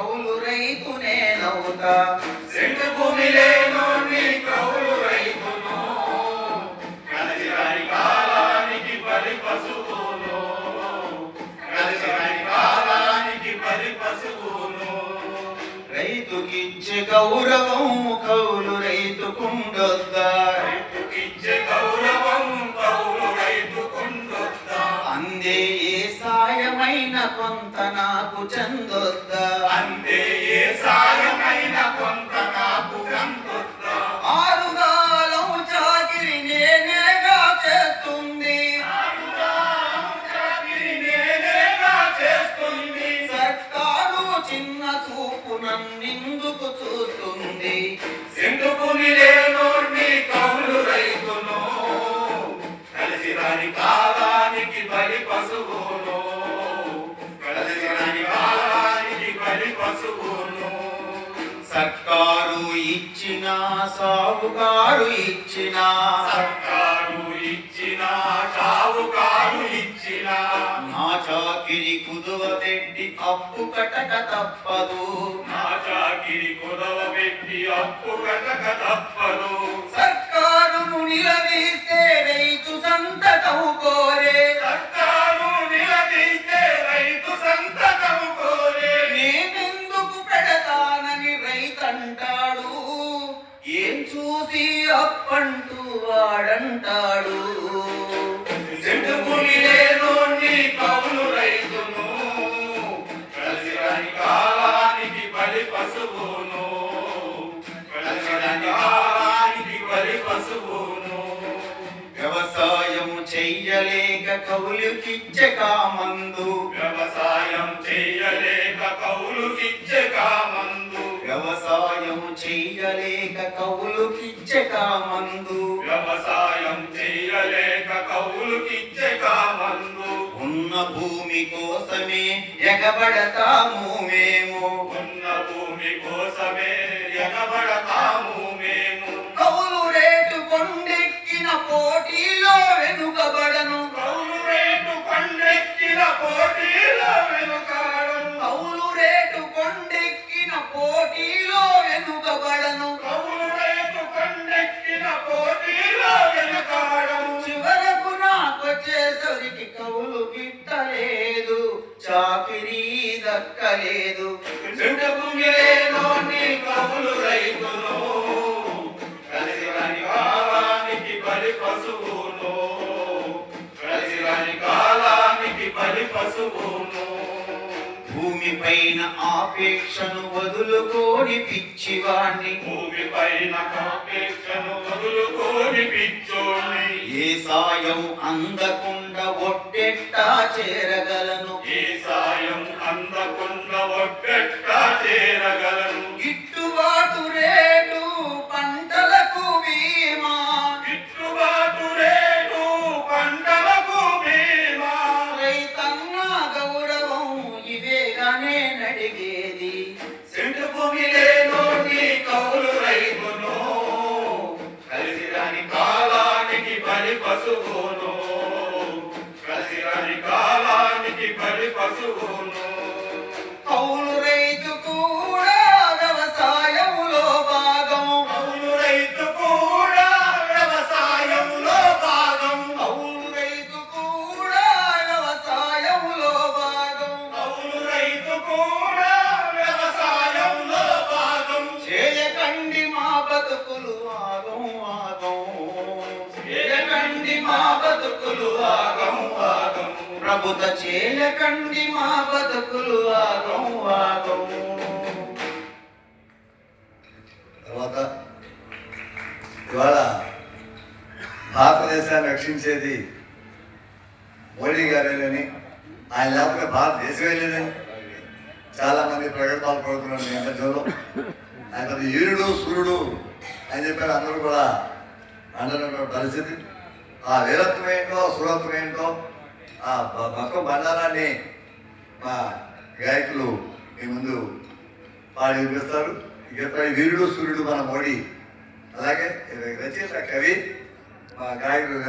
కౌలు రైతు నేనవుతా సెంటు భూమి లేనోని కౌలు రైతును కలిసిరాని కాలానికి బలి పశువును కలిసిరాని కాలానికి బలి పశువును రైతుకిచ్చే గౌరవం కౌలు రైతుకుండొద్దా రైతుకిచ్చే గౌరవం కౌలు రైతుకుండొద్దా అందే ఏ సాయమైన కొంత నాకు చెందొద్దా అందే ఏ సాయమైన కొంత నాకు చెందొద్దా ఆరుగాలం చాకిరి నేనేగా చేస్తుంది సర్కారు చిన్న చూపు నన్నెందుకు చూస్తుంది సెంటు భూమి లేనోని కౌలు రైతును కలిసిరాని కాలానికి బలి పశువును కలిసిరాని కాలానికి బలి పశువును సర్కారు ఇచ్చిన సావుకారు ఇచ్చిన సర్కారు ఇచ్చిన సావుకారు ఇచ్చిన నా చాకిరి కుదువ పెట్టి అప్పు కటక తప్పదు నా చాకిరి కుదువ పెట్టి అప్పు కటక తప్పదు సర్కారును నిలదీస్తే రైతు సంతకం కోరే సర్కారు నిలదీస్తే రైతు సంతకం కోరే నేనెందుకు పెడతానని రైతంటాడు ఏం చూసి అప్పంటూ వాడంటాడు సెంటు భూమి లేనోని కౌలు రైతును కలిసిరాని కాలానికి బలి పశువును కలిసిరాని కాలానికి బలి పశువును వ్యవసాయం చెయ్యలేక కౌలుకిచ్చే కామందు వ్యవసాయం చెయ్యలేక కౌలుకిచ్చే కామందు వ్యవసాయం చెయ్యలేక కౌలుకిచ్చే కామందు వ్యవసాయం చెయ్యలేక కౌలుకిచ్చే కామందు ఉన్న భూమి కోసమే ఎగబడతాము మేము ఉన్న భూమి కోసమే ఎగబడతాము మేము కౌలు రేటు కొండెక్కిన పోటీలో వెనుకబడను కౌలు రేటు కొండెక్కిన పోటీలో వెనుకాడను కౌలు రేటు కొండెక్కిన పోటీలో వెనుకబడను కౌలు రేటు కొండెక్కిన పోటీలో వెనుకాడను చివరకు నాకొచ్చేసరికి కౌలు గిట్టలేదు చాకిరీ దక్కలేదు సెంటు భూమి లేనోని కౌలు రైతును కలిసిరాని కాలానికి బలి పశువును కలిసిరాని కాలానికి బలి పశువును భూమిపైన ఆపేక్షను వదులుకోని పిచ్చివాణ్ణి భూమిపైన ఆపేక్షను వదులుకోని పిచ్చోణ్ణి ఏ సాయం అందకుండా ఒట్టెట్టా చేరగలను ఏ సాయం అందకుండా ఒట్టెట్టా చేరగలను గిట్టుబాటు రేటు పంటలకు బీమా గిట్టుబాటు రేటు పంటలకు బీమా రైతన్న గౌరవం ఇవేగానే నడిగేది సెంటు భూమి లేనోని కౌలు రైతును కలిసిరాని కాలానికి బలి పశువును కలిసిరాని కాలానికి బలి పశువును కౌలు రైతు కూడా వ్యవసాయంలో భాగం కౌలు రైతు కూడా వ్యవసాయంలో భాగం కౌలు రైతు కూడా వ్యవసాయంలో భాగం కౌలు రైతు కూడా వ్యవసాయంలో భాగం చేయకండి మా బతుకులు ఆగం ఆగం చేయకండి మా బతుకులు ఆగం ఆగం ప్రభుత చేయకండి మా బతుకులు ఆగం ఆగం తర్వాత ఇవాళ భారతదేశాన్ని రక్షించేది మోడీ గారేనని ఆయన లేకపోతే భారతదేశమే లేదని చాలామంది ప్రకటనలు పడుతున్నారు నేపథ్యంలో ఆయన పెద్ద ఈరుడు సూర్యుడు అని చెప్పారు అందరూ కూడా అంటున్న పరిస్థితి ఆ వీరత్వం ఏంటో సురత్వం ఏంటో ఆ మొత్తం బండారాన్ని మా గాయకులు మీ ముందు పాడి వినిపిస్తారు. ఇక వీరుడు సూర్యుడు మన మోడీ, అలాగే రచయిత కవి మా గాయకులు